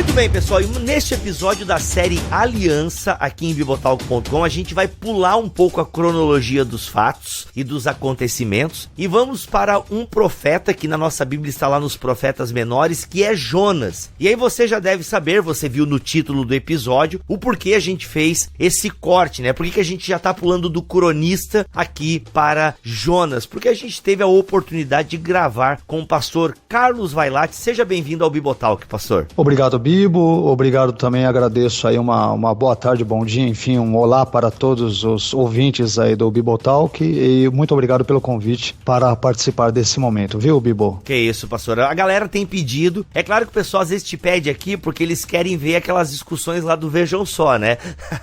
Muito bem, pessoal, e neste episódio da série Aliança, aqui em Bibotalk.com, a gente vai pular um pouco a cronologia dos fatos e dos acontecimentos e vamos para um profeta que na nossa Bíblia está lá nos profetas menores, que é Jonas. E aí você já deve saber, você viu no título do episódio, o porquê a gente fez esse corte, né? Por que a gente já tá pulando do cronista aqui para Jonas? Porque a gente teve a oportunidade de gravar com o pastor Carlos Vailate. Seja bem-vindo ao Bibotalk, pastor. Obrigado, Bibo. Obrigado também, agradeço aí uma boa tarde, bom dia, enfim, um olá para todos os ouvintes aí do Bibotalk e muito obrigado pelo convite para participar desse momento, viu, Bibo? Que isso, pastor. A galera tem pedido. É claro que o pessoal às vezes te pede aqui porque eles querem ver aquelas discussões lá do Vejam Só, né?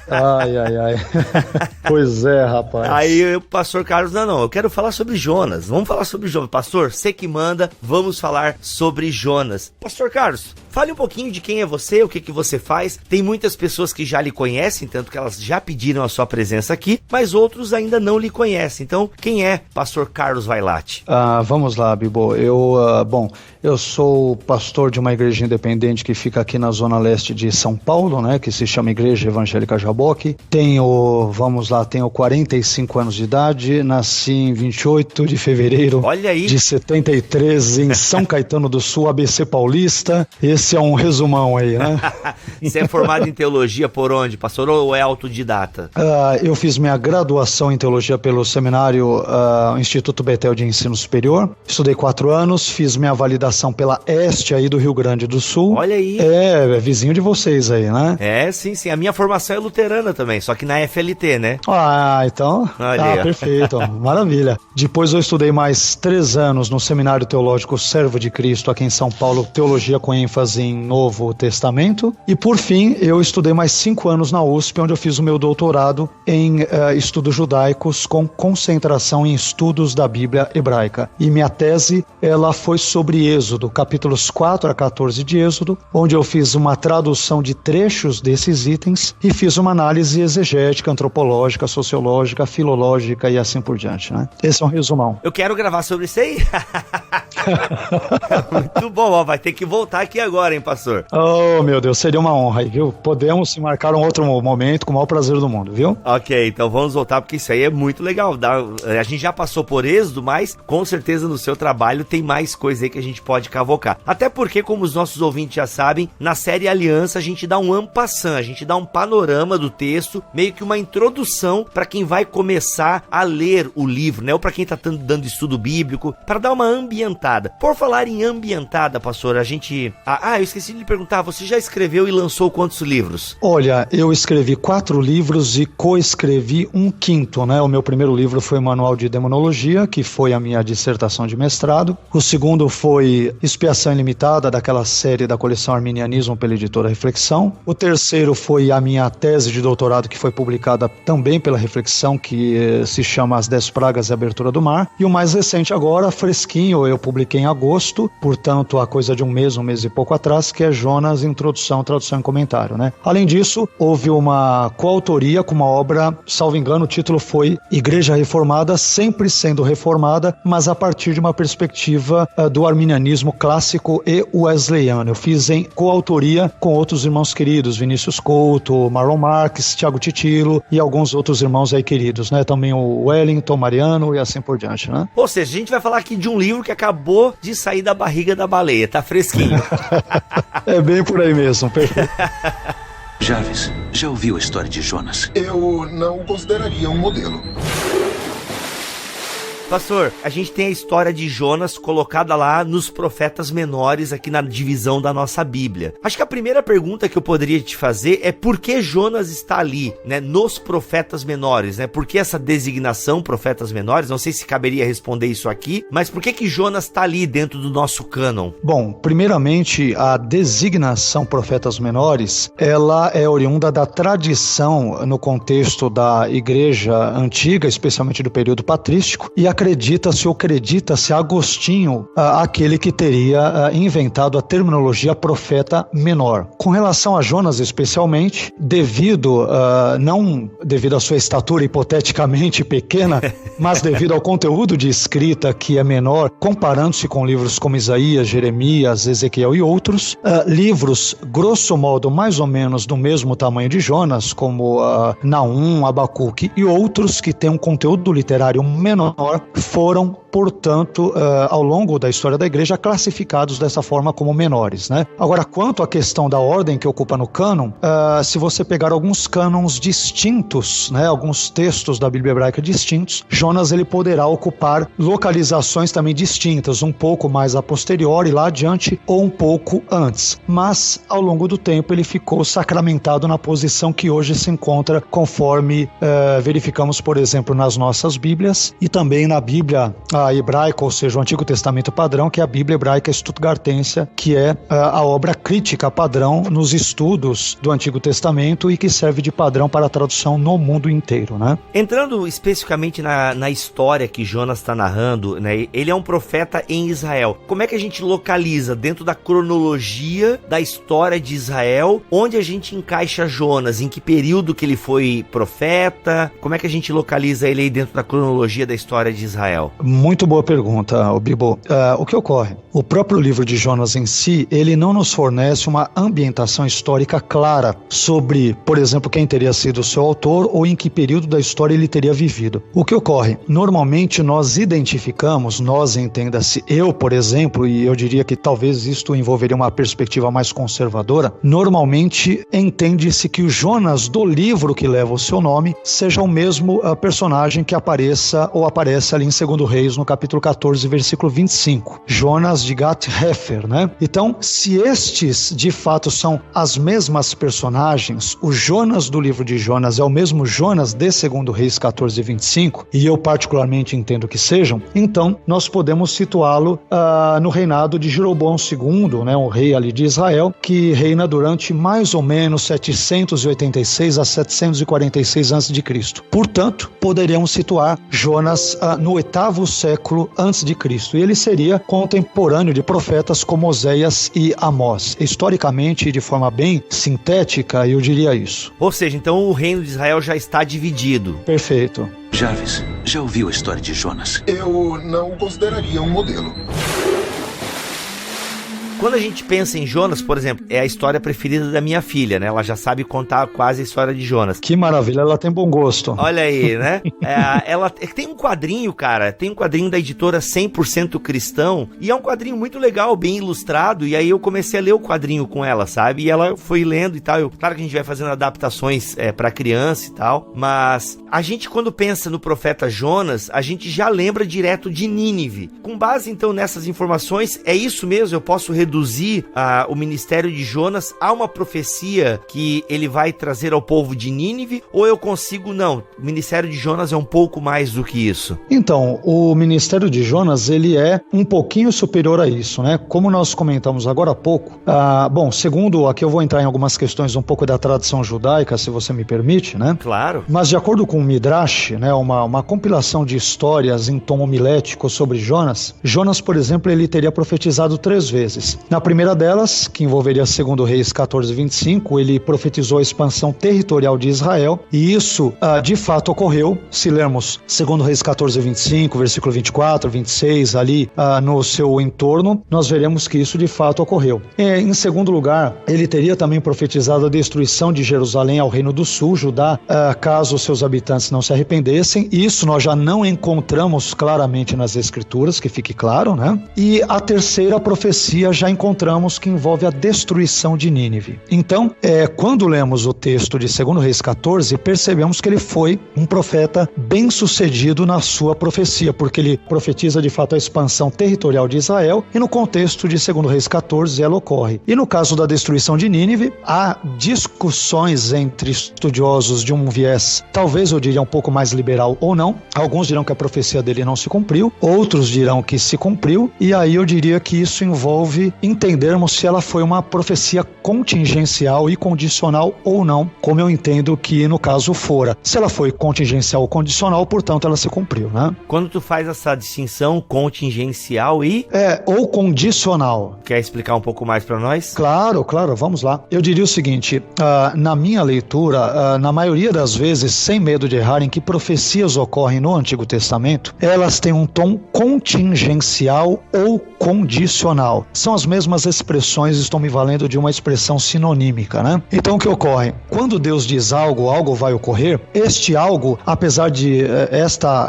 Ai. Pois é, rapaz. Aí o pastor Carlos, não, eu quero falar sobre Jonas. Vamos falar sobre Jonas. Pastor, você que manda, vamos falar sobre Jonas. Pastor Carlos, fale um pouquinho de quem é você, o que você faz. Tem muitas pessoas que já lhe conhecem, tanto que elas já pediram a sua presença aqui, mas outros ainda não lhe conhecem. Então, quem é pastor Carlos Vailate? Vamos lá, Bibo. Eu sou pastor de uma igreja independente que fica aqui na zona leste de São Paulo, né, que se chama Igreja Evangélica Jaboque. Tenho 45 anos de idade, nasci em 28 de fevereiro de 73 em São Caetano do Sul, ABC Paulista. Esse é um resumão aí, né? Você é formado em teologia por onde, pastor, ou é autodidata? Eu fiz minha graduação em teologia pelo seminário Instituto Betel de Ensino Superior. Estudei 4 anos, fiz minha validação pela Este aí do Rio Grande do Sul. Olha aí. É vizinho de vocês aí, né? É, sim. A minha formação é luterana também, só que na FLT, né? Então. Perfeito. Maravilha. Depois eu estudei mais 3 anos no Seminário Teológico Servo de Cristo aqui em São Paulo, teologia com ênfase em Novo Testamento. E por fim, eu estudei mais 5 anos na USP, onde eu fiz o meu doutorado em estudos judaicos com concentração em estudos da Bíblia hebraica. E minha tese, ela foi sobre Êxodo, capítulos 4 a 14 de Êxodo, onde eu fiz uma tradução de trechos desses itens e fiz uma análise exegética, antropológica, sociológica, filológica e assim por diante, né? Esse é um resumão. Eu quero gravar sobre isso aí. Muito bom, ó, vai ter que voltar aqui agora, hein, pastor? Oh, meu Deus, seria uma honra aí, viu? Podemos se marcar um outro momento com o maior prazer do mundo, viu? Ok, então vamos voltar, porque isso aí é muito legal. A gente já passou por Êxodo, mas com certeza no seu trabalho tem mais coisa aí que a gente pode cavocar. Até porque, como os nossos ouvintes já sabem, na série Aliança a gente dá um en passant, a gente dá um panorama do texto, meio que uma introdução para quem vai começar a ler o livro, né? Ou para quem tá dando estudo bíblico, para dar uma ambientada. Por falar em ambientada, pastor, a gente... eu esqueci de lhe perguntar, você já escreveu e lançou quantos livros? Olha, eu escrevi 4 livros e coescrevi um 5º, né? O meu primeiro livro foi Manual de Demonologia, que foi a minha dissertação de mestrado. O segundo foi Expiação Ilimitada, daquela série da coleção Arminianismo pela editora Reflexão. O terceiro foi a minha tese de doutorado, que foi publicada também pela Reflexão, que se chama As 10 Pragas e a Abertura do Mar. E o mais recente agora, fresquinho, eu publiquei em agosto, portanto, a coisa de um mês e pouco atrás, que é Jonas, Introdução, Tradução e Comentário, né? Além disso, houve uma coautoria com uma obra, salvo engano, o título foi Igreja Reformada, sempre sendo reformada, mas a partir de uma perspectiva do arminianismo clássico e wesleyano. Eu fiz em coautoria com outros irmãos queridos, Vinícius Couto, Marlon Marques, Tiago Titilo e alguns outros irmãos aí queridos, né? Também o Wellington, Mariano e assim por diante, né? Ou seja, a gente vai falar aqui de um livro que acabou de sair da barriga da baleia, tá fresquinho. É bem por aí mesmo, perfeito. Jarvis, já ouviu a história de Jonas? Eu não o consideraria um modelo. Pastor, a gente tem a história de Jonas colocada lá nos profetas menores aqui na divisão da nossa Bíblia. Acho que a primeira pergunta que eu poderia te fazer é por que Jonas está ali, né, nos profetas menores, né? Por que essa designação profetas menores? Não sei se caberia responder isso aqui, mas por que Jonas está ali dentro do nosso cânon? Bom, primeiramente, a designação profetas menores, ela é oriunda da tradição no contexto da igreja antiga, especialmente do período patrístico, e acredita-se ou acredita-se Agostinho, aquele que teria inventado a terminologia profeta menor. Com relação a Jonas especialmente, não devido à sua estatura hipoteticamente pequena, mas devido ao conteúdo de escrita que é menor, comparando-se com livros como Isaías, Jeremias, Ezequiel e outros, livros, grosso modo, mais ou menos do mesmo tamanho de Jonas, como Naum, Abacuque e outros que têm um conteúdo literário menor, foram, portanto, ao longo da história da igreja, classificados dessa forma como menores, né? Agora, quanto à questão da ordem que ocupa no cânon, se você pegar alguns cânons distintos, né, alguns textos da Bíblia hebraica distintos, Jonas ele poderá ocupar localizações também distintas, um pouco mais a posteriori, lá adiante, ou um pouco antes. Mas, ao longo do tempo, ele ficou sacramentado na posição que hoje se encontra, conforme verificamos, por exemplo, nas nossas Bíblias e também na Bíblia hebraica, ou seja, o Antigo Testamento padrão, que é a Bíblia hebraica Stuttgartense, que é a obra crítica padrão nos estudos do Antigo Testamento e que serve de padrão para a tradução no mundo inteiro, né? Entrando especificamente na história que Jonas está narrando, né? Ele é um profeta em Israel. Como é que a gente localiza dentro da cronologia da história de Israel, onde a gente encaixa Jonas, em que período que ele foi profeta? Como é que a gente localiza ele aí dentro da cronologia da história de Israel? Muito boa pergunta, Bibo. O que ocorre? O próprio livro de Jonas em si, ele não nos fornece uma ambientação histórica clara sobre, por exemplo, quem teria sido o seu autor ou em que período da história ele teria vivido. O que ocorre? Normalmente nós identificamos, entenda-se, eu, por exemplo, e eu diria que talvez isto envolveria uma perspectiva mais conservadora, normalmente entende-se que o Jonas do livro que leva o seu nome seja o mesmo personagem que aparece ali em 2 Reis, no capítulo 14, versículo 25. Jonas de Gath-Hefer, né? Então, se estes de fato são as mesmas personagens, o Jonas do livro de Jonas é o mesmo Jonas de 2 Reis 14, 25, e eu particularmente entendo que sejam, então nós podemos situá-lo no reinado de Jeroboão II, né? Um rei ali de Israel, que reina durante mais ou menos 786 a 746 a.C. Portanto, poderíamos situar Jonas no 8º século antes de Cristo, e ele seria contemporâneo de profetas como Oséias e Amós. Historicamente, de forma bem sintética, eu diria isso. Ou seja, então o reino de Israel já está dividido. Perfeito. Jarvis, já ouviu a história de Jonas? Eu não o consideraria um modelo. Quando a gente pensa em Jonas, por exemplo, é a história preferida da minha filha, né? Ela já sabe contar quase a história de Jonas. Que maravilha, ela tem bom gosto. Olha aí, né? Ela tem um quadrinho, cara, tem um quadrinho da editora 100% Cristão, e é um quadrinho muito legal, bem ilustrado, e aí eu comecei a ler o quadrinho com ela, sabe? E ela foi lendo e tal. Claro que a gente vai fazendo adaptações pra criança e tal, mas a gente, quando pensa no profeta Jonas, a gente já lembra direto de Nínive. Com base, então, nessas informações, é isso mesmo? Eu posso reduzir o ministério de Jonas a uma profecia que ele vai trazer ao povo de Nínive, ou eu consigo, não, o ministério de Jonas é um pouco mais do que isso? Então, o ministério de Jonas, ele é um pouquinho superior a isso, né? Como nós comentamos agora há pouco, segundo, aqui eu vou entrar em algumas questões um pouco da tradição judaica, se você me permite, né? Claro. Mas de acordo com o Midrash, né, uma compilação de histórias em tom homilético sobre Jonas, por exemplo, ele teria profetizado 3 vezes. Na primeira delas, que envolveria 2 Reis 14, 25, ele profetizou a expansão territorial de Israel, e isso de fato ocorreu. Se lermos 2 Reis 14, 25, versículo 24, 26, ali no seu entorno, nós veremos que isso de fato ocorreu. Em segundo lugar, ele teria também profetizado a destruição de Jerusalém ao reino do sul, Judá, caso seus habitantes não se arrependessem. Isso nós já não encontramos claramente nas escrituras, que fique claro, né? E a terceira profecia já encontramos que envolve a destruição de Nínive. Então, quando lemos o texto de 2 Reis 14, percebemos que ele foi um profeta bem sucedido na sua profecia, porque ele profetiza de fato a expansão territorial de Israel, e no contexto de 2 Reis 14 ela ocorre. E no caso da destruição de Nínive, há discussões entre estudiosos de um viés, talvez eu diria um pouco mais liberal ou não. Alguns dirão que a profecia dele não se cumpriu, outros dirão que se cumpriu, e aí eu diria que isso envolve entendermos se ela foi uma profecia contingencial e condicional ou não, como eu entendo que no caso fora. Se ela foi contingencial ou condicional, portanto ela se cumpriu, né? Quando tu faz essa distinção contingencial e... ou condicional. Quer explicar um pouco mais para nós? Claro, vamos lá. Eu diria o seguinte, na minha leitura, na maioria das vezes, sem medo de errar, em que profecias ocorrem no Antigo Testamento, elas têm um tom contingencial ou condicional. São as mesmas expressões, estou me valendo de uma expressão sinonímica, né? Então o que ocorre? Quando Deus diz algo vai ocorrer, este algo, apesar de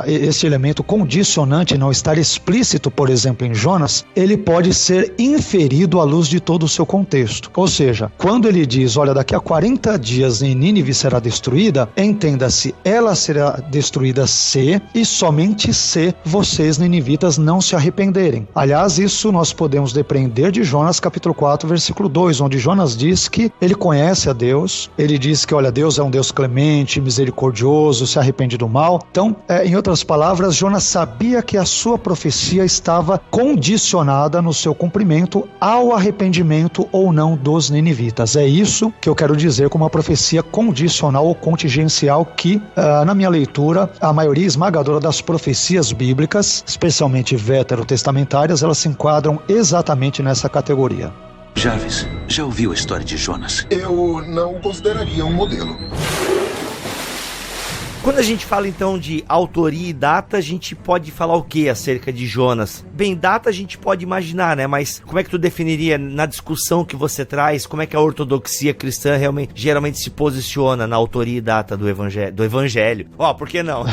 este elemento condicionante não estar explícito, por exemplo, em Jonas, ele pode ser inferido à luz de todo o seu contexto. Ou seja, quando ele diz, olha, daqui a 40 dias Nínive será destruída, entenda-se, ela será destruída se e somente se vocês, ninivitas, não se arrependerem. Aliás, isso nós podemos depreender de Jonas capítulo 4, versículo 2, onde Jonas diz que ele conhece a Deus, ele diz que, olha, Deus é um Deus clemente, misericordioso, se arrepende do mal. Então, em outras palavras, Jonas sabia que a sua profecia estava condicionada no seu cumprimento ao arrependimento ou não dos ninivitas. É isso que eu quero dizer com uma profecia condicional ou contingencial que, na minha leitura, a maioria esmagadora das profecias bíblicas, especialmente veterotestamentárias, elas se enquadram exatamente nessa categoria. Jarvis, já ouviu a história de Jonas? Eu não o consideraria um modelo. Quando a gente fala então de autoria e data, a gente pode falar o que acerca de Jonas? Bem, data a gente pode imaginar, né? Mas como é que tu definiria na discussão que você traz? Como é que a ortodoxia cristã geralmente se posiciona na autoria e data do evangelho? Por que não?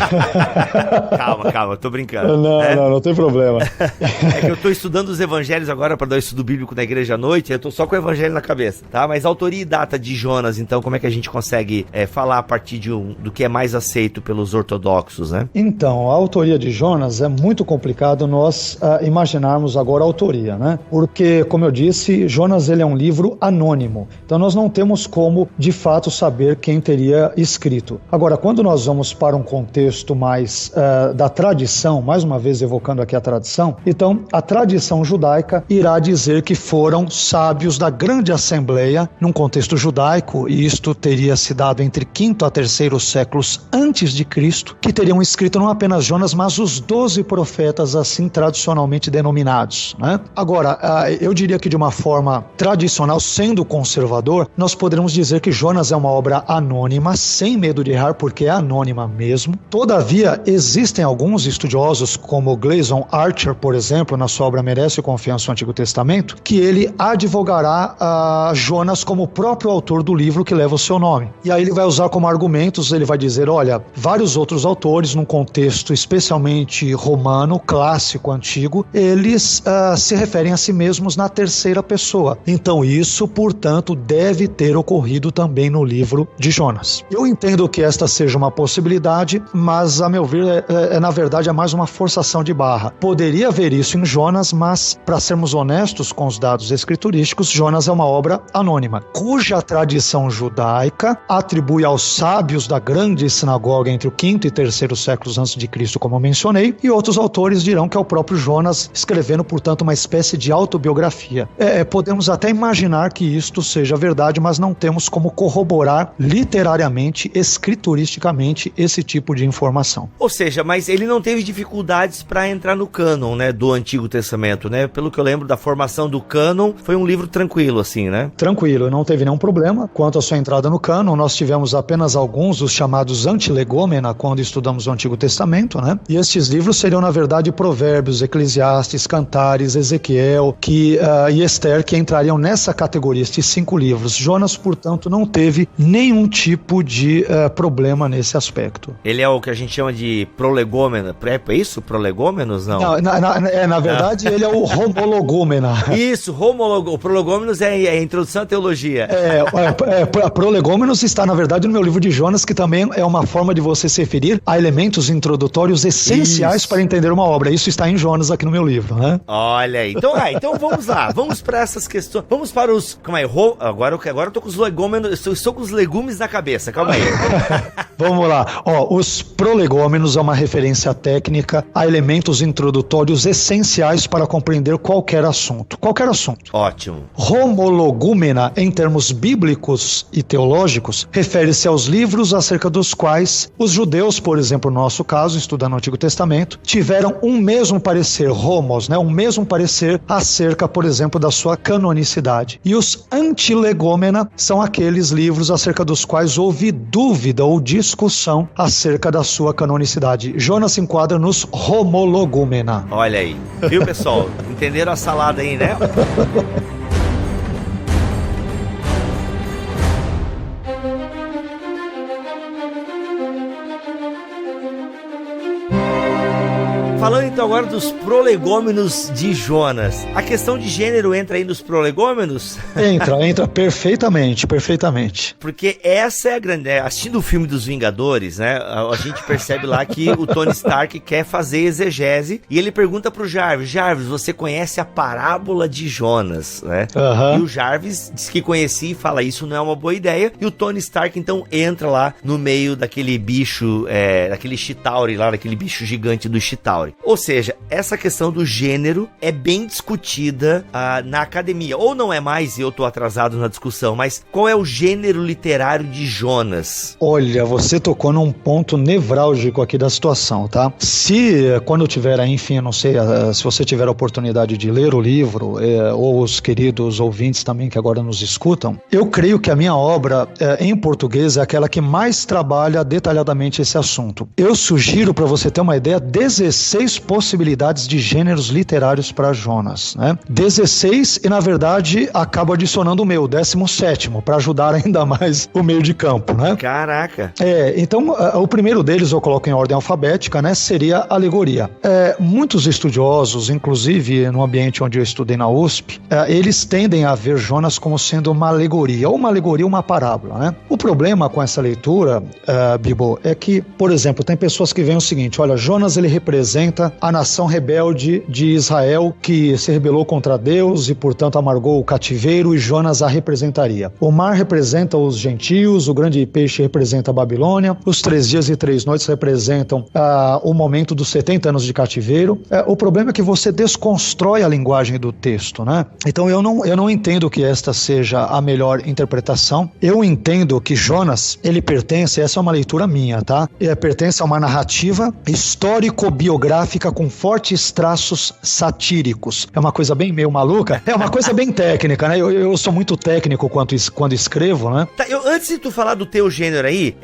Calma, eu tô brincando. Não tem problema. É que eu tô estudando os evangelhos agora para dar o estudo bíblico na igreja à noite, eu tô só com o evangelho na cabeça, tá? Mas autoria e data de Jonas, então, como é que a gente consegue falar a partir do que é mais aceito pelos ortodoxos, né? Então, a autoria de Jonas é muito complicado nós imaginarmos agora a autoria, né? Porque, como eu disse, Jonas ele é um livro anônimo. Então, nós não temos como, de fato, saber quem teria escrito. Agora, quando nós vamos para um contexto mais da tradição, mais uma vez evocando aqui a tradição, então, a tradição judaica irá dizer que foram sábios da grande assembleia, num contexto judaico, e isto teria se dado entre 5º a 3º séculos antes de Cristo, que teriam escrito não apenas Jonas, mas os 12 profetas assim tradicionalmente denominados, né? Agora, eu diria que de uma forma tradicional, sendo conservador, nós poderíamos dizer que Jonas é uma obra anônima, sem medo de errar, porque é anônima mesmo. Todavia, existem alguns estudiosos, como Gleason Archer, por exemplo, na sua obra Merece Confiança no Antigo Testamento, que ele advogará Jonas como o próprio autor do livro que leva o seu nome. E aí ele vai usar como argumentos, ele vai dizer, olha, vários outros autores, num contexto especialmente romano, clássico, antigo, eles se referem a si mesmos na terceira pessoa. Então isso, portanto, deve ter ocorrido também no livro de Jonas. Eu entendo que esta seja uma possibilidade, mas, a meu ver, na verdade, é mais uma forçação de barra. Poderia haver isso em Jonas, mas, para sermos honestos com os dados escriturísticos, Jonas é uma obra anônima, cuja tradição judaica atribui aos sábios da grande sinagoga entre o 5º e 3º séculos antes de Cristo, como eu mencionei, e outros autores dirão que é o próprio Jonas escrevendo, portanto, uma espécie de autobiografia. Podemos até imaginar que isto seja verdade, mas não temos como corroborar literariamente, escrituristicamente, esse tipo de informação. Ou seja, mas ele não teve dificuldades para entrar no cânon, né, do Antigo Testamento, né? Pelo que eu lembro da formação do cânon, foi um livro tranquilo, assim, né? Tranquilo, não teve nenhum problema. Quanto à sua entrada no cânon, nós tivemos apenas alguns dos chamados antilegômena, quando estudamos o Antigo Testamento, né? E estes livros seriam, na verdade, Provérbios, Eclesiastes, Cantares, Ezequiel e Esther, que entrariam nessa categoria, estes 5 livros. Jonas, portanto, não teve nenhum tipo de problema nesse aspecto. Ele é o que a gente chama de prolegômena. É isso? Prolegômenos? Não. Na verdade, ele é o homologômena. Isso, o prolegômenos é a introdução à teologia. Prolegômenos está, na verdade, no meu livro de Jonas, que também é uma forma de você se referir a elementos introdutórios essenciais para entender uma obra. Isso está em Jonas aqui no meu livro, né? Olha aí. Então vamos lá. Vamos para essas questões. Vamos para os... Calma aí. Agora eu tô com os legômenos. Estou com os legumes na cabeça. Calma aí. Vamos lá. Os prolegômenos é uma referência técnica a elementos introdutórios essenciais para compreender qualquer assunto. Qualquer assunto. Ótimo. Homologúmena, em termos bíblicos e teológicos, refere-se aos livros acerca dos quais os judeus, por exemplo, no nosso caso, estudando o Antigo Testamento, tiveram um mesmo parecer, homos, um mesmo parecer acerca, por exemplo, da sua canonicidade. E os antilegômena são aqueles livros acerca dos quais houve dúvida ou discussão acerca da sua canonicidade. Jonas se enquadra nos homologúmena. Olha aí. Viu, pessoal? Entenderam a salada aí, né? Falando então agora dos prolegômenos de Jonas. A questão de gênero entra aí nos prolegômenos? Entra perfeitamente. Porque essa é a grande... Assistindo o filme dos Vingadores, né? A gente percebe lá que o Tony Stark quer fazer exegese e ele pergunta pro Jarvis: Jarvis, você conhece a parábola de Jonas, né? Uhum. E o Jarvis diz que conhecia e fala: isso não é uma boa ideia. E o Tony Stark então entra lá no meio daquele bicho, daquele Chitauri lá, daquele bicho gigante do Chitauri. Ou seja, essa questão do gênero é bem discutida na academia. Ou não é mais, e eu tô atrasado na discussão, mas qual é o gênero literário de Jonas? Olha, você tocou num ponto nevrálgico aqui da situação, tá? Quando eu tiver, enfim, eu não sei, se você tiver a oportunidade de ler o livro, ou os queridos ouvintes também que agora nos escutam, eu creio que a minha obra em português é aquela que mais trabalha detalhadamente esse assunto. Eu sugiro, para você ter uma ideia, 16 possibilidades de gêneros literários para Jonas, né? 16 e, na verdade, acabo adicionando o meu, 17º, para ajudar ainda mais o meio de campo, né? Caraca! Então, o primeiro deles, eu coloco em ordem alfabética, né? Seria alegoria. Muitos estudiosos, inclusive no ambiente onde eu estudei na USP, eles tendem a ver Jonas como sendo uma alegoria, ou uma parábola, né? O problema com essa leitura, Bibo, é que, por exemplo, tem pessoas que veem o seguinte: olha, Jonas, ele representa a nação rebelde de Israel que se rebelou contra Deus e, portanto, amargou o cativeiro, e Jonas a representaria. O mar representa os gentios, o grande peixe representa a Babilônia, os 3 dias e 3 noites representam o momento dos 70 anos de cativeiro. O problema é que você desconstrói a linguagem do texto, né? Então eu não entendo que esta seja a melhor interpretação. Eu entendo que Jonas, ele pertence, essa é uma leitura minha, tá? Ele pertence a uma narrativa histórico-biográfica com fortes traços satíricos. É uma coisa bem meio maluca, é uma coisa bem técnica, né? Eu sou muito técnico quando escrevo, né? Tá, antes de tu falar do teu gênero aí,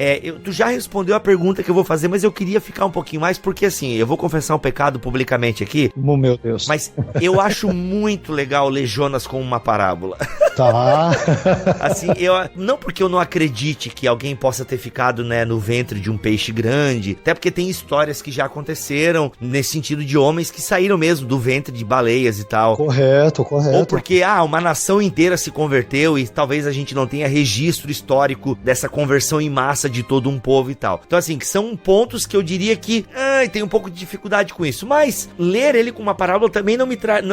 tu já respondeu a pergunta que eu vou fazer, mas eu queria ficar um pouquinho mais, porque assim, eu vou confessar um pecado publicamente aqui. Oh, meu Deus. Mas eu acho muito legal ler Jonas como uma parábola. Tá. Assim, não porque eu não acredite que alguém possa ter ficado, né, no ventre de um peixe grande, até porque tem histórias que já aconteceram nesse sentido de homens que saíram mesmo do ventre de baleias e tal. Correto. Ou porque, uma nação inteira se converteu e talvez a gente não tenha registro histórico dessa conversão em massa de todo um povo e tal. Então, assim, que são pontos que eu diria que tem um pouco de dificuldade com isso, mas ler ele com uma parábola também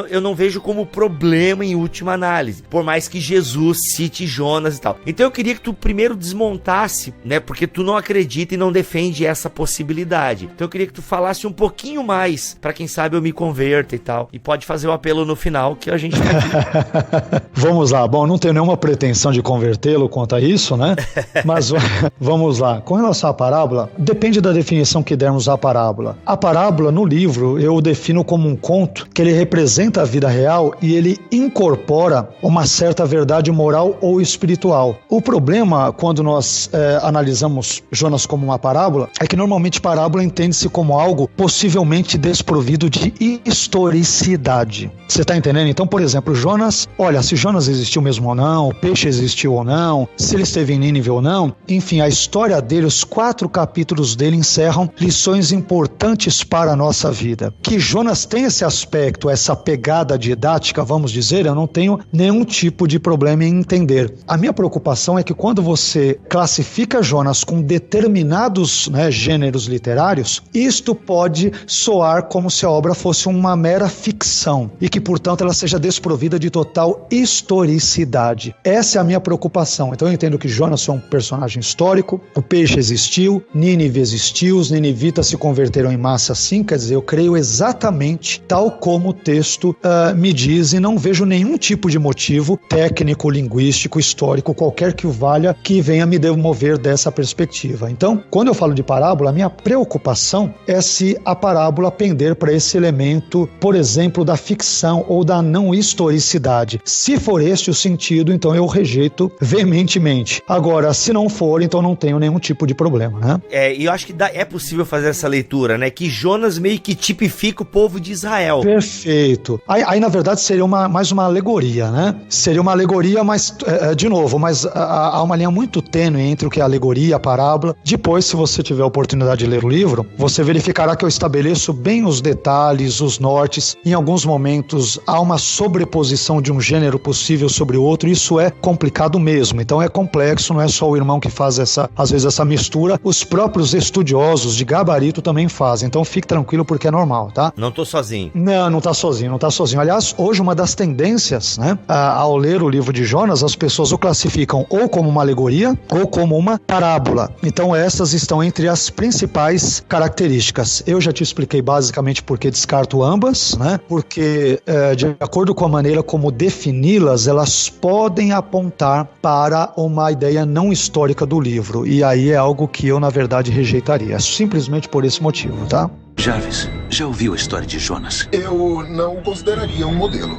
eu não vejo como problema em última análise, por mais que Jesus cite Jonas e tal. Então eu queria que tu primeiro desmontasse, né, porque tu não acredita e não defende essa possibilidade. Então eu queria que tu falasse um pouquinho mais, pra quem sabe eu me converta e tal, e pode fazer o apelo no final que a gente tá aqui. Vamos lá, bom, não tenho nenhuma pretensão de convertê-lo quanto a isso, né, mas vamos lá. Com relação à parábola, depende da definição que dermos à parábola. A parábola no livro eu o defino como um conto que ele representa a vida real e ele incorpora uma certa verdade moral ou espiritual. O problema quando nós analisamos Jonas como uma parábola é que normalmente parábola entende-se como algo possivelmente desprovido de historicidade. Você está entendendo? Então, por exemplo, Jonas, olha, se Jonas existiu mesmo ou não, o peixe existiu ou não, se ele esteve em Nínive ou não, enfim, a história dele, os 4 capítulos dele encerram lições importantes para a nossa vida. Que Jonas tem esse aspecto, essa pegada didática, vamos dizer, eu não tenho nenhum tipo de problema em entender. A minha preocupação é que quando você classifica Jonas com determinados, né, gêneros literários, isto pode soar como se a obra fosse uma mera ficção e que, portanto, ela seja desprovida de total historicidade. Essa é a minha preocupação. Então eu entendo que Jonas é um personagem histórico, o peixe existiu, Nínive existiu, os ninivitas se converteram em massa sim, quer dizer, eu creio exatamente tal como o texto me diz e não vejo nenhum tipo de motivo técnico, linguístico, histórico, qualquer que o valha, que venha me demover dessa perspectiva. Então, quando eu falo de parábola, a minha preocupação é se a parábola pender para esse elemento, por exemplo, da ficção ou da não historicidade. Se for este o sentido, então eu rejeito veementemente. Agora, se não for, então não tenho nenhum tipo de problema, né? E eu acho que é possível fazer essa leitura, né? Que Jonas meio que tipifica o povo de Israel. Perfeito. Aí na verdade, seria mais uma alegoria, né? Seria uma alegoria, mas, de novo, mas há uma linha muito tênue entre o que é a alegoria e a parábola. Depois, se você tiver a oportunidade de ler o livro, você verificará que eu estabeleço bem os detalhes, os nortes. Em alguns momentos, há uma sobreposição de um gênero possível sobre o outro. Isso é complicado mesmo. Então é complexo, não é só o irmão que faz às vezes essa mistura. Os próprios estudiosos de gabarito também fazem. Então fique tranquilo porque é normal, tá? Não tô sozinho. Não tá sozinho. Aliás, hoje uma das tendências, né? Ao ler o livro de Jonas, as pessoas o classificam ou como uma alegoria ou como uma parábola. Então essas estão entre as principais características. Eu já te expliquei basicamente por que descarto ambas, né? Porque de acordo com a maneira como defini-las, elas podem apontar para uma ideia não histórica do livro. E aí é algo que eu, na verdade, rejeitaria. Simplesmente por esse motivo, tá? Jarvis, já ouviu a história de Jonas? Eu não o consideraria um modelo.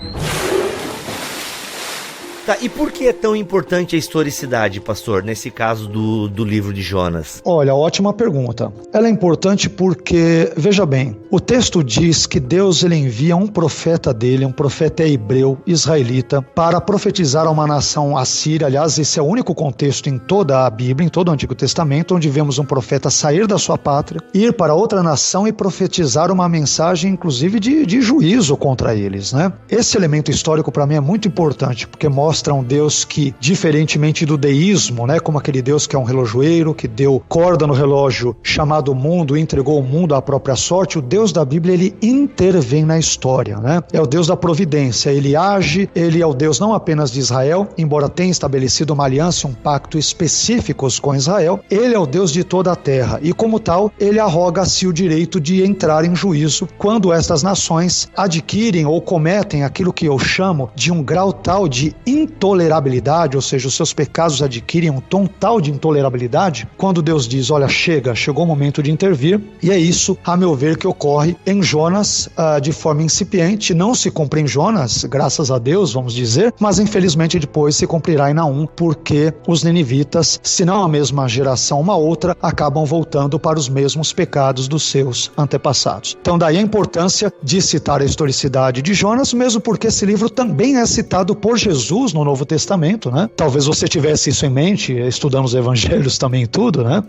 Tá, e por que é tão importante a historicidade, pastor, nesse caso do livro de Jonas? Olha, ótima pergunta. Ela é importante porque, veja bem, o texto diz que Deus ele envia um profeta dele, um profeta hebreu, israelita, para profetizar a uma nação assíria. Aliás, esse é o único contexto em toda a Bíblia, em todo o Antigo Testamento, onde vemos um profeta sair da sua pátria, ir para outra nação e profetizar uma mensagem, inclusive, de juízo contra eles, né? Esse elemento histórico, para mim, é muito importante, porque mostra um Deus que, diferentemente do deísmo, né, como aquele Deus que é um relojoeiro, que deu corda no relógio chamado mundo e entregou o mundo à própria sorte, o Deus da Bíblia, ele intervém na história, né? É o Deus da providência, ele age, ele é o Deus não apenas de Israel, embora tenha estabelecido uma aliança, um pacto específicos com Israel, ele é o Deus de toda a terra e, como tal, ele arroga a si o direito de entrar em juízo quando estas nações adquirem ou cometem aquilo que eu chamo de um grau tal de intolerabilidade, ou seja, os seus pecados adquirem um tom tal de intolerabilidade, quando Deus diz, olha, chegou o momento de intervir, e é isso, a meu ver, que ocorre em Jonas de forma incipiente. Não se cumpre em Jonas, graças a Deus, vamos dizer, mas infelizmente depois se cumprirá em Naum, porque os ninivitas, se não a mesma geração, uma outra, acabam voltando para os mesmos pecados dos seus antepassados. Então daí a importância de citar a historicidade de Jonas, mesmo porque esse livro também é citado por Jesus no Novo Testamento, né? Talvez você tivesse isso em mente, estudando os evangelhos também tudo, né?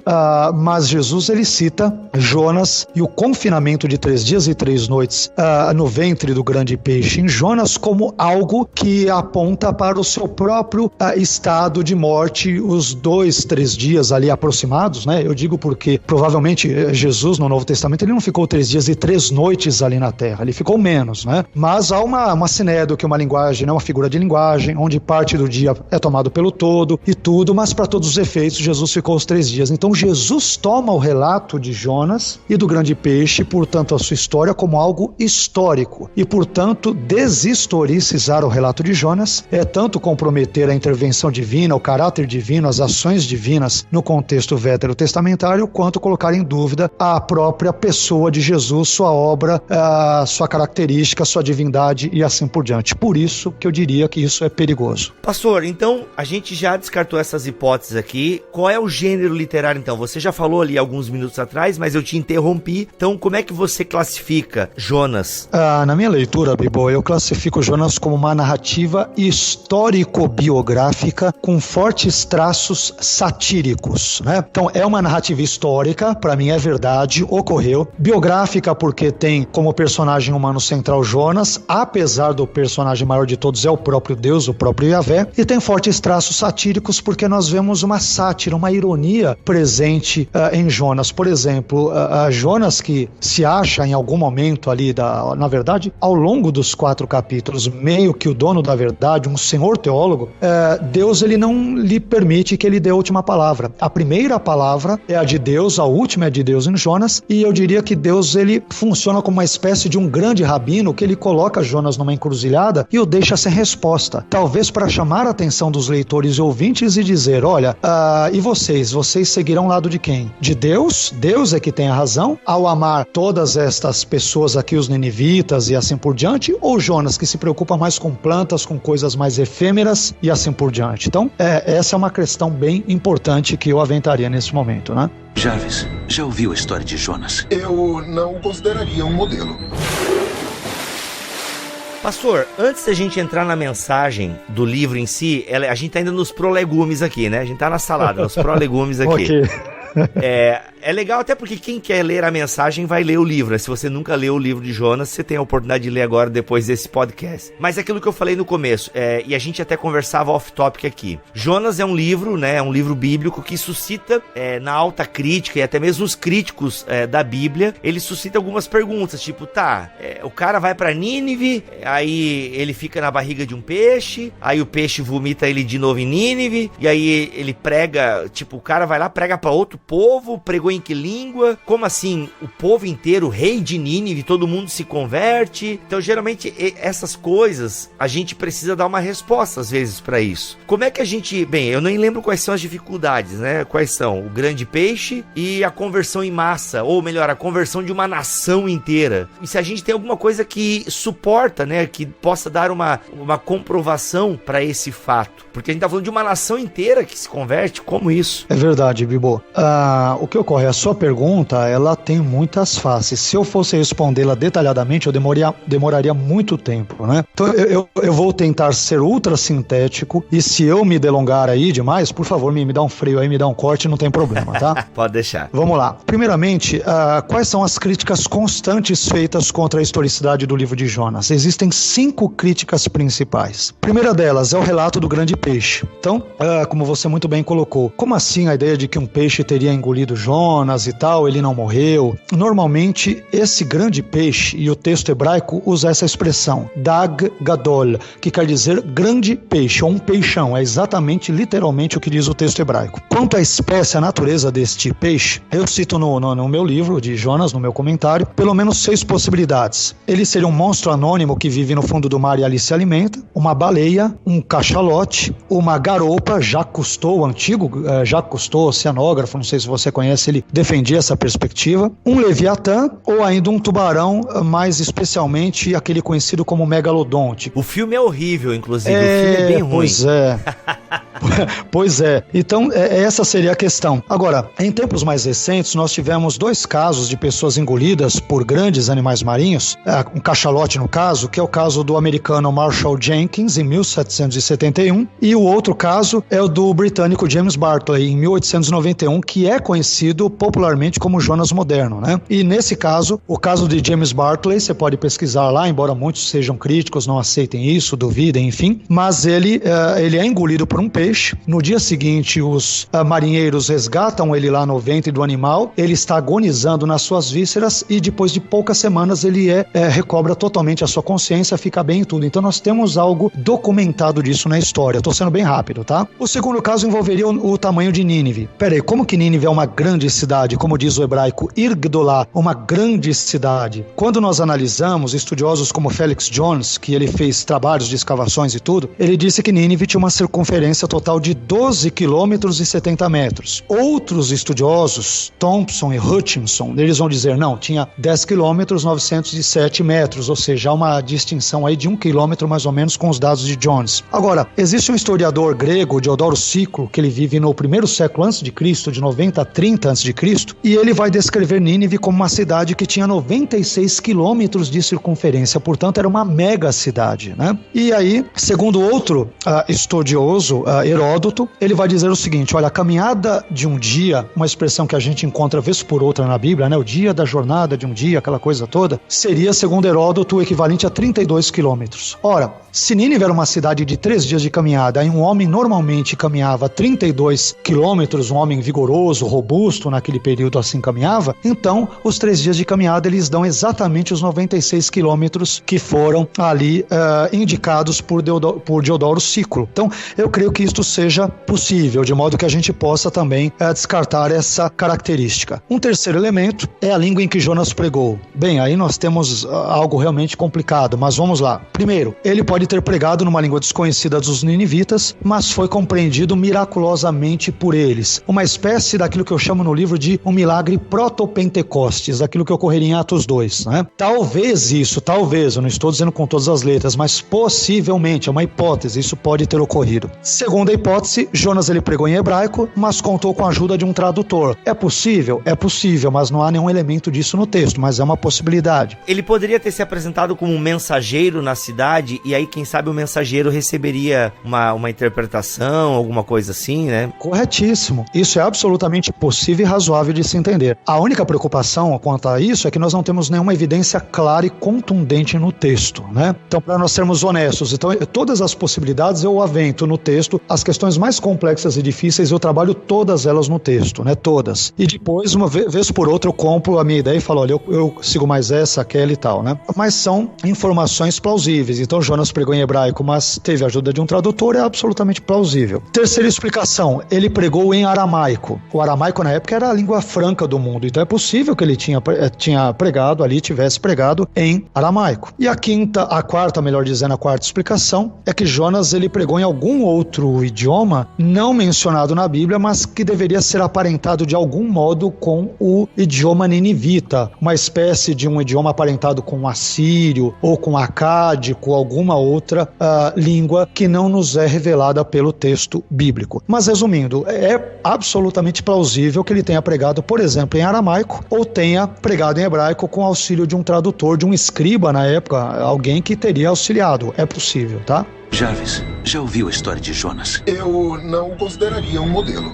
Mas Jesus, ele cita Jonas e o confinamento de 3 dias e 3 noites no ventre do grande peixe em Jonas como algo que aponta para o seu próprio estado de morte, os 2, 3 dias ali aproximados, né? Eu digo porque provavelmente Jesus no Novo Testamento ele não ficou 3 dias e 3 noites ali na terra, ele ficou menos, né? Mas há uma sinédoque, uma linguagem, né? Uma figura de linguagem, onde parte do dia é tomado pelo todo e tudo, mas para todos os efeitos Jesus ficou os 3 dias. Então Jesus toma o relato de Jonas e do grande peixe, portanto a sua história, como algo histórico e portanto deshistoricizar o relato de Jonas é tanto comprometer a intervenção divina, o caráter divino, as ações divinas no contexto veterotestamentário, quanto colocar em dúvida a própria pessoa de Jesus, sua obra, sua característica, sua divindade e assim por diante. Por isso que eu diria que isso é perigoso. Pastor, então a gente já descartou essas hipóteses aqui. Qual é o gênero literário então? Você já falou ali alguns minutos atrás, mas eu te interrompi. Então como é que você classifica Jonas? Na minha leitura, Bibo, eu classifico Jonas como uma narrativa histórico-biográfica com fortes traços satíricos, né? Então é uma narrativa histórica, para mim é verdade, ocorreu. Biográfica porque tem como personagem humano central Jonas, apesar do personagem maior de todos é o próprio Deus, o próprio próprio Yahvé, e tem fortes traços satíricos porque nós vemos uma sátira, uma ironia presente em Jonas. Por exemplo, Jonas, que se acha em algum momento ali, na verdade, ao longo dos 4 capítulos, meio que o dono da verdade, um senhor teólogo, Deus ele não lhe permite que ele dê a última palavra. A primeira palavra é a de Deus, a última é a de Deus em Jonas, e eu diria que Deus ele funciona como uma espécie de um grande rabino que ele coloca Jonas numa encruzilhada e o deixa sem resposta. Talvez para chamar a atenção dos leitores e ouvintes e dizer, olha, e vocês seguirão ao lado de quem? De Deus? Deus é que tem a razão ao amar todas estas pessoas aqui, os ninivitas e assim por diante, ou Jonas que se preocupa mais com plantas, com coisas mais efêmeras e assim por diante. Então, essa é uma questão bem importante que eu aventaria nesse momento, né? Jarvis, já ouviu a história de Jonas? Eu não o consideraria um modelo. Pastor, antes da gente entrar na mensagem do livro em si, a gente tá ainda nos prolegumes aqui, né? A gente tá na salada, nos prolegumes aqui. Ok. É legal até porque quem quer ler a mensagem vai ler o livro. Se você nunca leu o livro de Jonas, você tem a oportunidade de ler agora depois desse podcast. Mas é aquilo que eu falei no começo, e a gente até conversava off-topic aqui. Jonas é um livro, né? É um livro bíblico que suscita na alta crítica e até mesmo os críticos da Bíblia, ele suscita algumas perguntas, tipo, o cara vai pra Nínive, aí ele fica na barriga de um peixe, aí o peixe vomita ele de novo em Nínive, e aí ele prega, tipo, o cara vai lá, prega pra outro povo, pregou em que língua? Como assim? O povo inteiro, o rei de Nínive, todo mundo se converte? Então, geralmente, essas coisas, a gente precisa dar uma resposta, às vezes, pra isso. Como é que a gente... Bem, eu nem lembro quais são as dificuldades, né? Quais são? O grande peixe e a conversão em massa, ou melhor, a conversão de uma nação inteira. E se a gente tem alguma coisa que suporta, né? Que possa dar uma comprovação pra esse fato. Porque a gente tá falando de uma nação inteira que se converte, como isso? É verdade, Bibo. O que ocorre? A sua pergunta, ela tem muitas faces. Se eu fosse respondê-la detalhadamente, eu demoraria muito tempo, né? Então eu vou tentar ser ultra sintético, e se eu me delongar aí demais, por favor, me dá um freio aí, me dá um corte, não tem problema, tá? Pode deixar. Vamos lá. Primeiramente, quais são as críticas constantes feitas contra a historicidade do livro de Jonas? Existem 5 críticas principais. A primeira delas é o relato do grande peixe. Então, como você muito bem colocou, como assim a ideia de que um peixe teria engolido Jonas e tal, ele não morreu? Normalmente, esse grande peixe, e o texto hebraico usa essa expressão, Dag Gadol, que quer dizer grande peixe, ou um peixão, é exatamente, literalmente o que diz o texto hebraico. Quanto à espécie, a natureza deste peixe, eu cito no meu livro de Jonas, no meu comentário, pelo menos 6 possibilidades. Ele seria um monstro anônimo que vive no fundo do mar e ali se alimenta, uma baleia, um cachalote, uma garoupa, Jacques Cousteau, o antigo Jacques Cousteau, oceanógrafo, não sei se você conhece, ele defendia essa perspectiva, um leviatã ou ainda um tubarão, mais especialmente aquele conhecido como megalodonte. O filme é horrível, inclusive, o filme é bem ruim. Pois é. Pois é. Então, essa seria a questão. Agora, em tempos mais recentes, nós tivemos 2 casos de pessoas engolidas por grandes animais marinhos, um cachalote no caso, que é o caso do americano Marshall Jenkins, em 1771, e o outro caso é o do britânico James Bartley, em 1891, que é conhecido popularmente como Jonas moderno, né? E nesse caso, o caso de James Bartley, você pode pesquisar lá, embora muitos sejam críticos, não aceitem isso, duvidem, enfim, mas ele é engolido por um peixe. No dia seguinte, os marinheiros resgatam ele lá no ventre do animal, ele está agonizando nas suas vísceras e depois de poucas semanas ele recobra totalmente a sua consciência, fica bem e tudo. Então nós temos algo documentado disso na história. Estou sendo bem rápido, tá? O segundo caso envolveria o tamanho de Nínive. Peraí, como que Nínive é uma grande cidade? Como diz o hebraico, Ir Gdolá, uma grande cidade. Quando nós analisamos, estudiosos como Felix Jones, que ele fez trabalhos de escavações e tudo, ele disse que Nínive tinha uma circunferência total de 12 quilômetros e 70 metros. Outros estudiosos, Thompson e Hutchinson, eles vão dizer, não, tinha 10 quilômetros 907 metros, ou seja, há uma distinção aí de 1 quilômetro mais ou menos com os dados de Jones. Agora, existe um historiador grego, Diodoro Sículo, que ele vive no 1º século a.C., de 90 a 30 a.C., e ele vai descrever Nínive como uma cidade que tinha 96 quilômetros de circunferência, portanto era uma mega cidade, né? E aí, segundo outro estudioso, Heródoto, ele vai dizer o seguinte, olha, a caminhada de um dia, uma expressão que a gente encontra vez por outra na Bíblia, né, o dia da jornada de um dia, aquela coisa toda, seria, segundo Heródoto, o equivalente a 32 quilômetros. Ora, Se Nínive era uma cidade de 3 dias de caminhada, aí um homem normalmente caminhava 32 quilômetros, um homem vigoroso, robusto naquele período assim caminhava, então os 3 dias de caminhada eles dão exatamente os 96 quilômetros que foram ali indicados por Diodoro Sículo. Então eu creio que isto seja possível, de modo que a gente possa também descartar essa característica. Um terceiro elemento é a língua em que Jonas pregou. Bem, aí nós temos algo realmente complicado, mas vamos lá. Primeiro, ele pode ter pregado numa língua desconhecida dos ninivitas, mas foi compreendido miraculosamente por eles. Uma espécie daquilo que eu chamo no livro de um milagre proto-pentecostes, aquilo que ocorreria em Atos 2, né? Talvez, eu não estou dizendo com todas as letras, mas possivelmente, é uma hipótese, isso pode ter ocorrido. Segunda hipótese, Jonas ele pregou em hebraico, mas contou com a ajuda de um tradutor. É possível, mas não há nenhum elemento disso no texto, mas é uma possibilidade. Ele poderia ter se apresentado como um mensageiro na cidade, e aí quem sabe o mensageiro receberia uma interpretação, alguma coisa assim, né? Corretíssimo. Isso é absolutamente possível e razoável de se entender. A única preocupação quanto a isso é que nós não temos nenhuma evidência clara e contundente no texto, né? Então, para nós sermos honestos, então, todas as possibilidades eu avento no texto, as questões mais complexas e difíceis eu trabalho todas elas no texto, né? Todas. E depois, uma vez por outra, eu compro a minha ideia e falo, olha, eu sigo mais essa, aquela e tal, né? Mas são informações plausíveis. Então, Jonas pregou em hebraico, mas teve a ajuda de um tradutor, é absolutamente plausível. Terceira explicação, ele pregou em aramaico. O aramaico, na época, era a língua franca do mundo, então é possível que ele tinha pregado ali, tivesse pregado em aramaico. E a quarta explicação é que Jonas, ele pregou em algum outro idioma, não mencionado na Bíblia, mas que deveria ser aparentado de algum modo com o idioma ninivita, uma espécie de um idioma aparentado com o assírio, ou com o acádico, alguma outra língua que não nos é revelada pelo texto bíblico. Mas resumindo, é absolutamente plausível que ele tenha pregado, por exemplo, em aramaico, ou tenha pregado em hebraico com auxílio de um tradutor, de um escriba na época, alguém que teria auxiliado. É possível, tá? Jarvis, já ouviu a história de Jonas? Eu não o consideraria um modelo.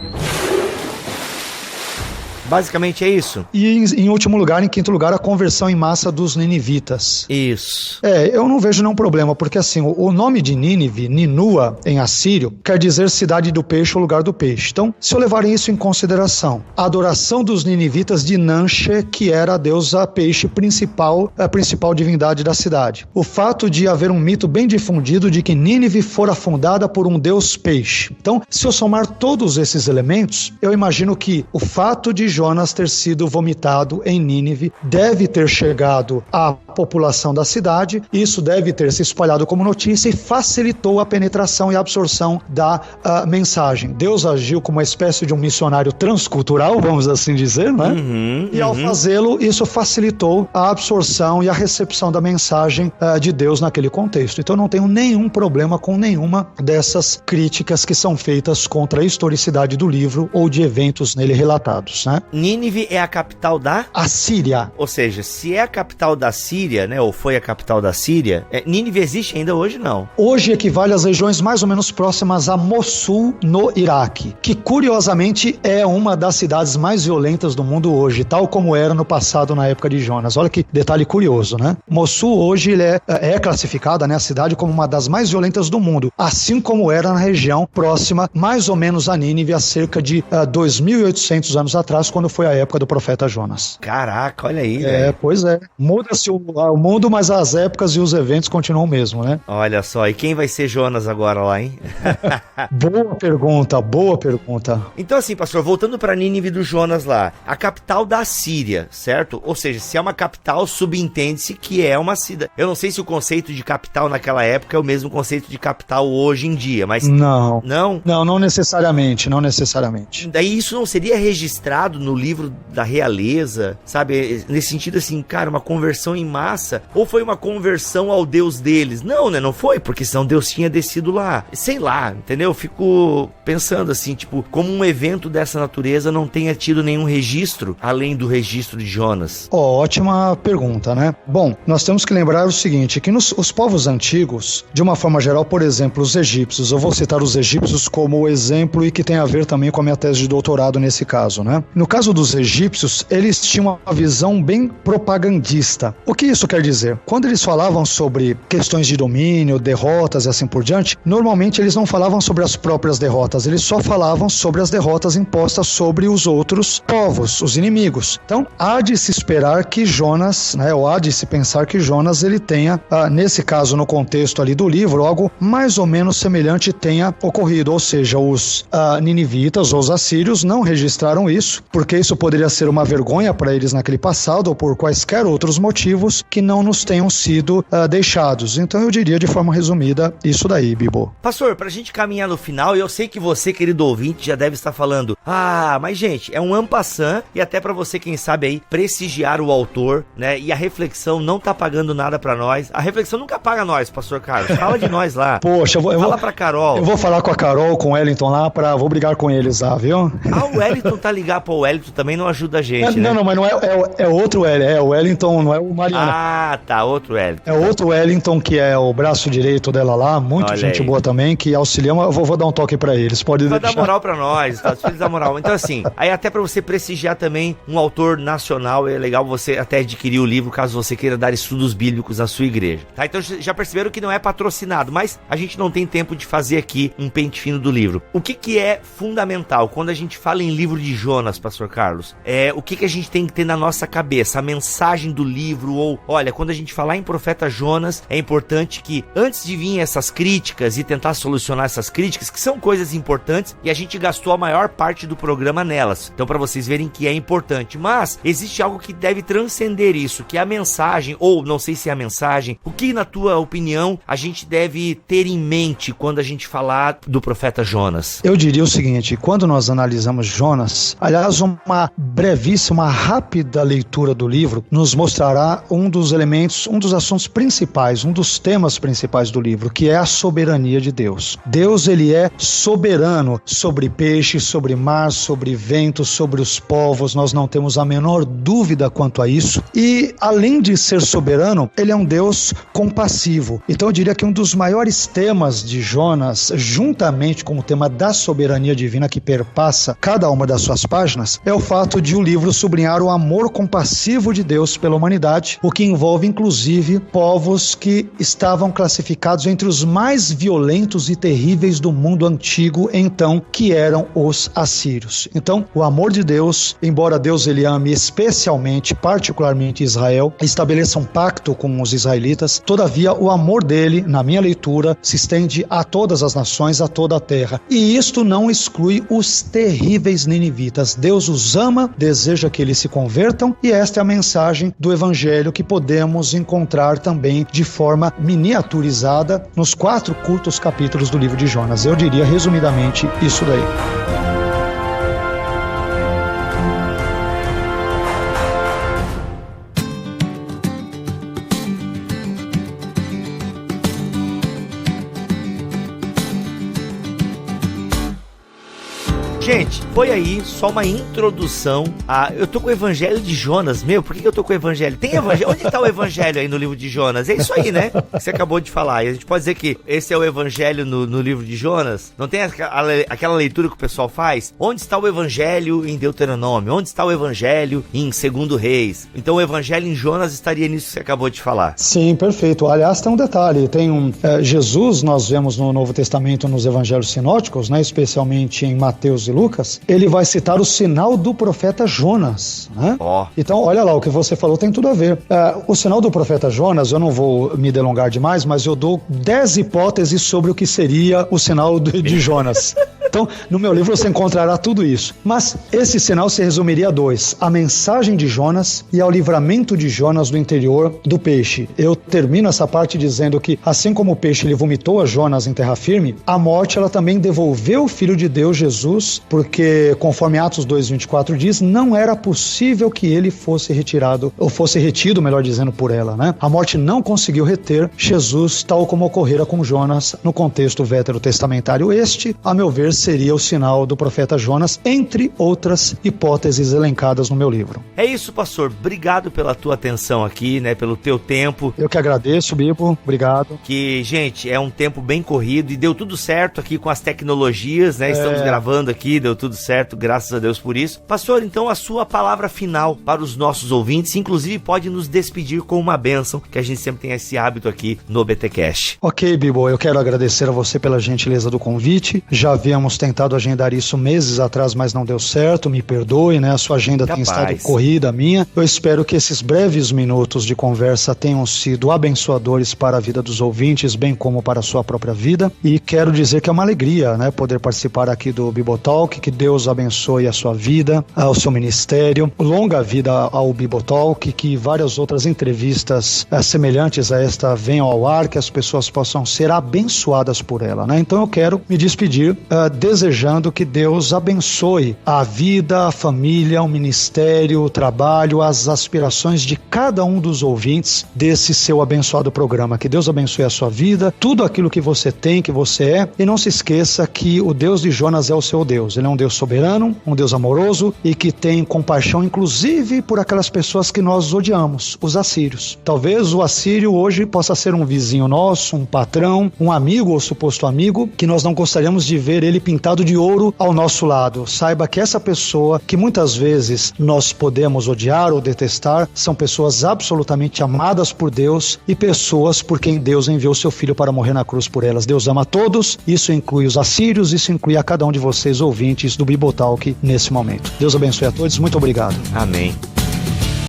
Basicamente é isso. E em quinto lugar, a conversão em massa dos ninivitas. Isso. Eu não vejo nenhum problema, porque assim, o nome de Nínive, Ninua, em assírio, quer dizer cidade do peixe ou lugar do peixe. Então, se eu levar isso em consideração, a adoração dos ninivitas de Nanche, que era a deusa peixe principal, a principal divindade da cidade. O fato de haver um mito bem difundido de que Nínive fora fundada por um deus peixe. Então, se eu somar todos esses elementos, eu imagino que o fato de Jonas ter sido vomitado em Nínive deve ter chegado à população da cidade, isso deve ter se espalhado como notícia e facilitou a penetração e a absorção da mensagem. Deus agiu como uma espécie de um missionário transcultural, vamos assim dizer, né? E ao fazê-lo, isso facilitou a absorção e a recepção da mensagem de Deus naquele contexto. Então não tenho nenhum problema com nenhuma dessas críticas que são feitas contra a historicidade do livro ou de eventos nele relatados, né? Nínive é a capital da Assíria. Ou seja, se é a capital da Síria, né, ou foi a capital da Síria, Nínive existe ainda hoje, não? Hoje equivale às regiões mais ou menos próximas a Mossul, no Iraque, que curiosamente é uma das cidades mais violentas do mundo hoje, tal como era no passado na época de Jonas. Olha que detalhe curioso, né? Mossul hoje ele é classificada, né, a cidade como uma das mais violentas do mundo, assim como era na região próxima, mais ou menos a Nínive, há cerca de 2.800 anos atrás, quando foi a época do profeta Jonas. Caraca, olha aí, velho. Pois é. Muda-se o mundo, mas as épocas e os eventos continuam o mesmo, né? Olha só, e quem vai ser Jonas agora lá, hein? Boa pergunta. Então assim, pastor, voltando pra Nínive do Jonas lá, a capital da Síria, certo? Ou seja, se é uma capital, subentende-se que é uma cidade. Eu não sei se o conceito de capital naquela época é o mesmo conceito de capital hoje em dia, mas... Não. Não? Não necessariamente. Daí isso não seria registrado no livro da realeza, sabe? Nesse sentido assim, cara, uma conversão em massa, ou foi uma conversão ao Deus deles? Não, né? Não foi, porque senão Deus tinha descido lá. Sei lá, entendeu? Eu fico pensando assim, tipo, como um evento dessa natureza não tenha tido nenhum registro, além do registro de Jonas. Ótima pergunta, né? Bom, nós temos que lembrar o seguinte, que os povos antigos, de uma forma geral, por exemplo, os egípcios, eu vou citar os egípcios como exemplo e que tem a ver também com a minha tese de doutorado nesse caso, né? No caso dos egípcios, eles tinham uma visão bem propagandista. O que isso quer dizer? Quando eles falavam sobre questões de domínio, derrotas e assim por diante, normalmente eles não falavam sobre as próprias derrotas, eles só falavam sobre as derrotas impostas sobre os outros povos, os inimigos. Então, há de se esperar que Jonas, ou há de se pensar que Jonas ele tenha, nesse caso, no contexto ali do livro, algo mais ou menos semelhante tenha ocorrido, ou seja, os ninivitas ou os assírios não registraram isso, porque isso poderia ser uma vergonha para eles naquele passado ou por quaisquer outros motivos que não nos tenham sido deixados. Então eu diria de forma resumida isso daí, Bibo. Pastor, pra gente caminhar no final, eu sei que você, querido ouvinte, já deve estar falando, mas gente, é um en passant, e até pra você, quem sabe aí, prestigiar o autor, né, e a reflexão não tá pagando nada pra nós. A reflexão nunca paga nós, Pastor Carlos, fala de nós lá. Poxa, fala pra Carol. Eu vou falar com a Carol, com o Wellington lá, vou brigar com eles lá, viu? O Wellington tá ligado pro Wellington também não ajuda a gente, né? Não, mas não é outro Wellington, o Wellington, não é o Mariano. Tá, outro Wellington. É outro Wellington, que é o braço direito dela lá, muito gente boa também, que auxilia, eu vou dar um toque pra eles, pode deixar. Vai dar moral pra nós, tá? Os filhos da moral. Então assim, aí até pra você prestigiar também um autor nacional, é legal você até adquirir o livro, caso você queira dar estudos bíblicos na sua igreja, tá? Então já perceberam que não é patrocinado, mas a gente não tem tempo de fazer aqui um pente fino do livro. O que é fundamental quando a gente fala em livro de Jonas, Pastor Carlos? O que a gente tem que ter na nossa cabeça? A mensagem do livro, ou, olha, quando a gente falar em profeta Jonas, é importante que antes de vir essas críticas e tentar solucionar essas críticas, que são coisas importantes, e a gente gastou a maior parte do programa nelas, então para vocês verem que é importante, mas existe algo que deve transcender isso, que é a mensagem, ou não sei se é a mensagem, o que na tua opinião a gente deve ter em mente quando a gente falar do profeta Jonas? Eu diria o seguinte, quando nós analisamos Jonas, aliás, uma brevíssima, rápida leitura do livro nos mostrará um dos elementos, um dos assuntos principais, um dos temas principais do livro, que é a soberania de Deus. Deus, ele é soberano sobre peixe, sobre mar, sobre vento, sobre os povos, nós não temos a menor dúvida quanto a isso. E, além de ser soberano, ele é um Deus compassivo. Então, eu diria que um dos maiores temas de Jonas, juntamente com o tema da soberania divina que perpassa cada uma das suas páginas, é o fato de o livro sublinhar o amor compassivo de Deus pela humanidade, o que envolve, inclusive, povos que estavam classificados entre os mais violentos e terríveis do mundo antigo, então, que eram os assírios. Então, o amor de Deus, embora Deus ele ame especialmente, particularmente Israel, estabeleça um pacto com os israelitas, todavia, o amor dele, na minha leitura, se estende a todas as nações, a toda a terra. E isto não exclui os terríveis ninivitas. Deus os ama, deseja que eles se convertam, e esta é a mensagem do evangelho que podemos encontrar também de forma miniaturizada nos 4 curtos capítulos do livro de Jonas. Eu diria resumidamente isso daí. Gente, foi aí só uma introdução eu tô com o evangelho de Jonas, por que eu tô com o evangelho? Tem evangelho? Onde tá o evangelho aí no livro de Jonas? É isso aí, né? Que você acabou de falar. E a gente pode dizer que esse é o evangelho no livro de Jonas? Não tem aquela leitura que o pessoal faz? Onde está o evangelho em Deuteronômio? Onde está o evangelho em 2 Reis? Então o evangelho em Jonas estaria nisso que você acabou de falar. Sim, perfeito. Aliás, tem um detalhe. Tem Jesus, nós vemos no Novo Testamento, nos evangelhos sinóticos, né, especialmente em Mateus e Lucas, ele vai citar o sinal do profeta Jonas, né? Então, olha lá, o que você falou tem tudo a ver. O sinal do profeta Jonas, eu não vou me delongar demais, mas eu dou 10 hipóteses sobre o que seria o sinal de Jonas. Então, no meu livro você encontrará tudo isso. Mas esse sinal se resumiria a 2. A mensagem de Jonas e ao livramento de Jonas do interior do peixe. Eu termino essa parte dizendo que, assim como o peixe ele vomitou a Jonas em terra firme, a morte ela também devolveu o Filho de Deus, Jesus, porque, conforme Atos 2:24 diz, não era possível que ele fosse retirado, ou fosse retido, melhor dizendo, por ela, né? A morte não conseguiu reter Jesus, tal como ocorrera com Jonas no contexto veterotestamentário. Este, a meu ver, seria o sinal do profeta Jonas, entre outras hipóteses elencadas no meu livro. É isso, pastor. Obrigado pela tua atenção aqui, né? Pelo teu tempo. Eu que agradeço, Bibo. Obrigado. Que, gente, é um tempo bem corrido e deu tudo certo aqui com as tecnologias, né? Estamos gravando aqui, deu tudo certo, graças a Deus por isso. Pastor, então a sua palavra final para os nossos ouvintes, inclusive pode nos despedir com uma bênção, que a gente sempre tem esse hábito aqui no BTcast. Ok, Bibo, eu quero agradecer a você pela gentileza do convite. Já havíamos tentado agendar isso meses atrás, mas não deu certo, me perdoe, né? A sua agenda tem estado corrida, a minha. Eu espero que esses breves minutos de conversa tenham sido abençoadores para a vida dos ouvintes, bem como para a sua própria vida. E quero dizer que é uma alegria, né, poder participar aqui do Bibotalk, que Deus abençoe a sua vida, ao seu ministério, longa vida ao Bibotalk, que várias outras entrevistas semelhantes a esta venham ao ar, que as pessoas possam ser abençoadas por ela, né? Então eu quero me despedir desejando que Deus abençoe a vida, a família, o ministério, o trabalho, as aspirações de cada um dos ouvintes desse seu abençoado programa. Que Deus abençoe a sua vida, tudo aquilo que você tem, que você é, e não se esqueça que o Deus de Jonas é o seu Deus. Ele é um Deus soberano, um Deus amoroso e que tem compaixão inclusive por aquelas pessoas que nós odiamos, os assírios. Talvez o assírio hoje possa ser um vizinho nosso, um patrão, um amigo ou suposto amigo, que nós não gostaríamos de ver ele pintado de ouro ao nosso lado. Saiba que essa pessoa, que muitas vezes nós podemos odiar ou detestar, são pessoas absolutamente amadas por Deus e pessoas por quem Deus enviou seu Filho para morrer na cruz por elas. Deus ama a todos, isso inclui os assírios, isso inclui a cada um de vocês, ouvintes do Bibotalk, nesse momento. Deus abençoe a todos, muito obrigado. Amém.